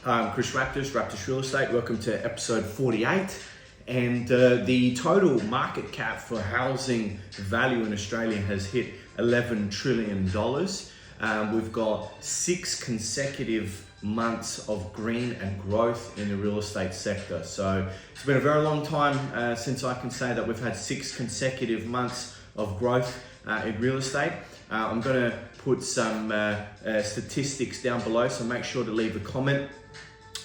Hi, I'm Chris Raptus Real Estate. Welcome to episode 48. And the total market cap for housing value in Australia has hit $11 trillion. We've got 6 consecutive months of green and growth in the real estate sector. So it's been a very long time since I can say that we've had 6 consecutive months of growth in real estate. I'm going to put some statistics down below, so make sure to leave a comment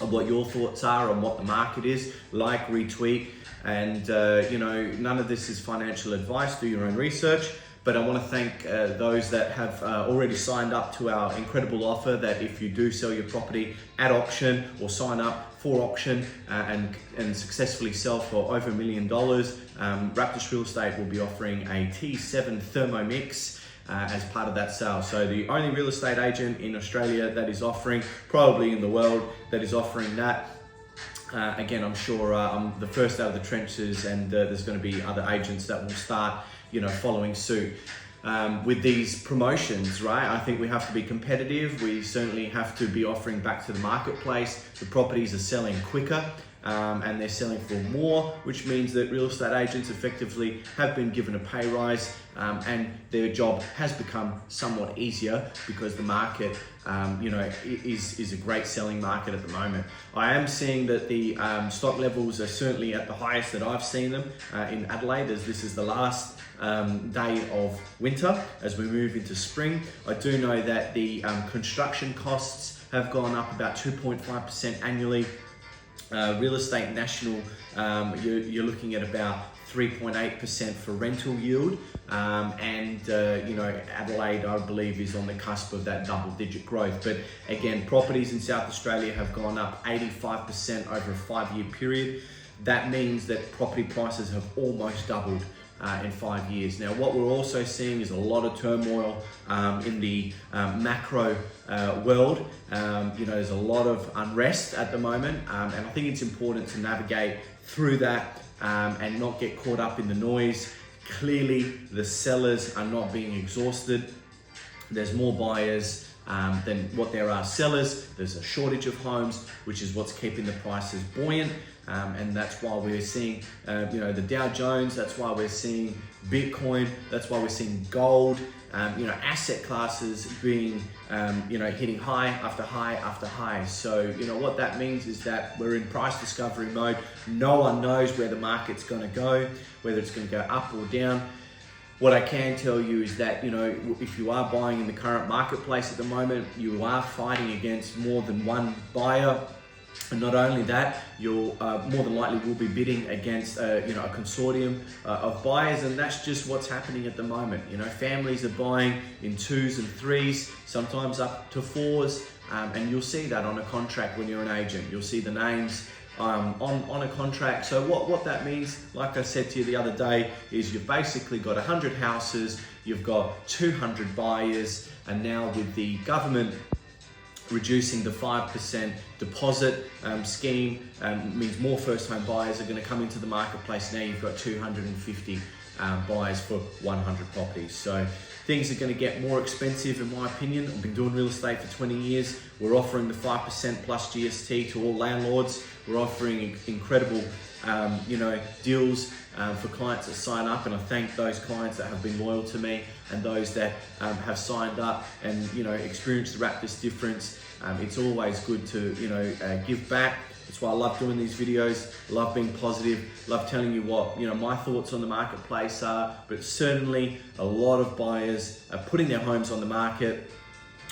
on what your thoughts are on what the market is, like, retweet, and none of this is financial advice. Do your own research. But I want to thank those that have already signed up to our incredible offer that if you do sell your property at auction or sign up for auction and successfully sell for over $1 million, Raptus Real Estate will be offering a T7 Thermomix as part of that sale. So the only real estate agent in Australia that is offering, probably in the world, that is offering that. Again, I'm sure I'm the first out of the trenches, and there's going to be other agents that will start following suit with these promotions, right? I think we have to be competitive. We certainly have to be offering back to the marketplace. The properties are selling quicker and they're selling for more, which means that real estate agents effectively have been given a pay rise and their job has become somewhat easier because the market is a great selling market at the moment. I am seeing that the stock levels are certainly at the highest that I've seen them in Adelaide, as this is the last day of winter as we move into spring. I do know that the construction costs have gone up about 2.5% annually. Real Estate National, you're looking at about 3.8% for rental yield, and Adelaide, I believe, is on the cusp of that double-digit growth. But again, properties in South Australia have gone up 85% over a 5-year period. That means that property prices have almost doubled in 5 years. Now, what we're also seeing is a lot of turmoil in the macro world. There's a lot of unrest at the moment, and I think it's important to navigate through that and not get caught up in the noise. Clearly, the sellers are not being exhausted. There's more buyers than what there are sellers. There's a shortage of homes, which is what's keeping the prices buoyant. And that's why we're seeing, the Dow Jones. That's why we're seeing Bitcoin. That's why we're seeing gold. Asset classes being, hitting high after high after high. So, what that means is that we're in price discovery mode. No one knows where the market's going to go, whether it's going to go up or down. What I can tell you is that, if you are buying in the current marketplace at the moment, you are fighting against more than one buyer. And not only that, you'll more than likely will be bidding against a consortium of buyers, and that's just what's happening at the moment. Families are buying in 2s and 3s, sometimes up to 4s, and you'll see that on a contract when you're an agent. You'll see the names on a contract. So what that means, like I said to you the other day, is you've basically got 100 houses, you've got 200 buyers, and now with the government reducing the 5% deposit scheme means more first home buyers are going to come into the marketplace. Now you've got 250 buyers for 100 properties. So things are going to get more expensive, in my opinion. I've been doing real estate for 20 years. We're offering the 5% plus GST to all landlords. We're offering incredible deals for clients that sign up, and I thank those clients that have been loyal to me and those that have signed up and experienced the Raptus difference. It's always good to give back. That's why I love doing these videos. Love being positive. Love telling you what my thoughts on the marketplace are. But certainly a lot of buyers are putting their homes on the market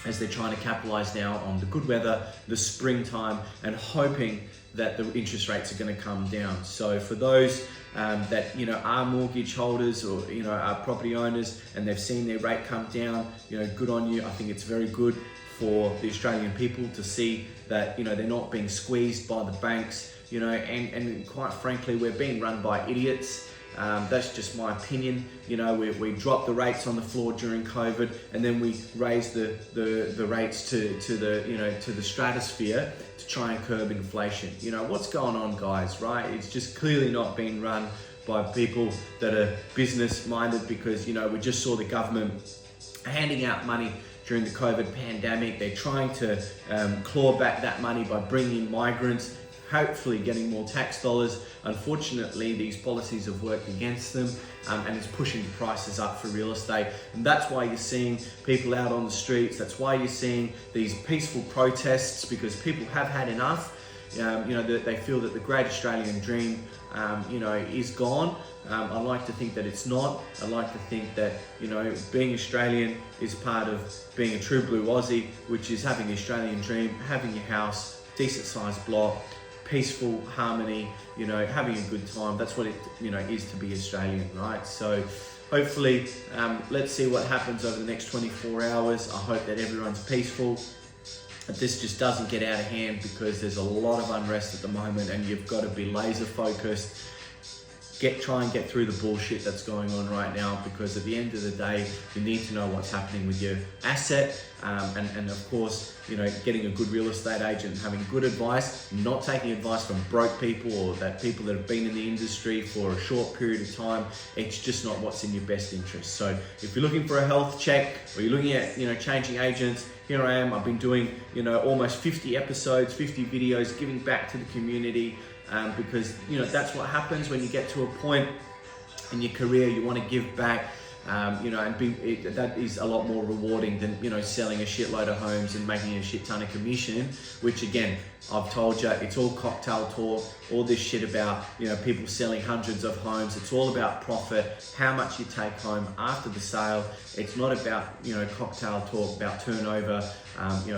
as they're trying to capitalize now on the good weather, the springtime, and hoping that the interest rates are going to come down. So for those that are mortgage holders or are property owners and they've seen their rate come down, good on you. I think it's very good for the Australian people to see that they're not being squeezed by the banks, and quite frankly, we're being run by idiots. That's just my opinion. We dropped the rates on the floor during COVID, and then we raised the rates to the stratosphere to try and curb inflation. What's going on, guys, right? It's just clearly not being run by people that are business minded, because we just saw the government handing out money during the COVID pandemic. They're trying to claw back that money by bringing in migrants, hopefully getting more tax dollars. Unfortunately, these policies have worked against them, and it's pushing the prices up for real estate. And that's why you're seeing people out on the streets. That's why you're seeing these peaceful protests, because people have had enough. They feel that the great Australian dream, is gone. I like to think that it's not. I like to think that, being Australian is part of being a true blue Aussie, which is having the Australian dream, having your house, decent sized block, peaceful harmony, having a good time. That's what it, is to be Australian, right? So hopefully, let's see what happens over the next 24 hours. I hope that everyone's peaceful, that this just doesn't get out of hand, because there's a lot of unrest at the moment, and you've got to be laser focused. Try and get through the bullshit that's going on right now, because at the end of the day, you need to know what's happening with your asset, and of course, getting a good real estate agent, having good advice, not taking advice from broke people or that people that have been in the industry for a short period of time. It's just not what's in your best interest. So if you're looking for a health check, or you're looking at, changing agents, here I am. I've been doing, almost 50 episodes, 50 videos, giving back to the community. Because that's what happens when you get to a point in your career. You want to give back, that is a lot more rewarding than selling a shitload of homes and making a shit ton of commission. Which again, I've told you, it's all cocktail talk. All this shit about people selling hundreds of homes. It's all about profit, how much you take home after the sale. It's not about cocktail talk about turnover.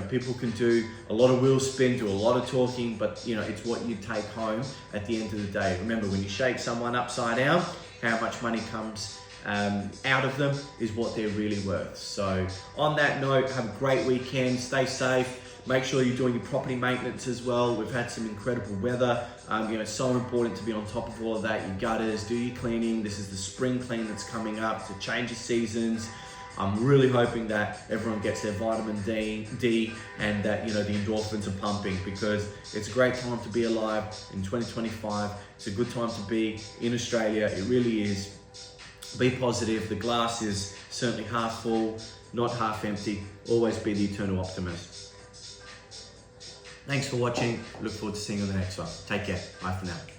People can do a lot of wheel spin, do a lot of talking, but it's what you take home at the end of the day. Remember, when you shake someone upside down, how much money comes out of them is what they're really worth. So on that note, have a great weekend, stay safe. Make sure you're doing your property maintenance as well. We've had some incredible weather. It's so important to be on top of all of that. Your gutters, do your cleaning. This is the spring clean that's coming up to change your seasons. I'm really hoping that everyone gets their vitamin D and that, the endorphins are pumping, because it's a great time to be alive in 2025. It's a good time to be in Australia. It really is. Be positive. The glass is certainly half full, not half empty. Always be the eternal optimist. Thanks for watching. Look forward to seeing you on the next one. Take care. Bye for now.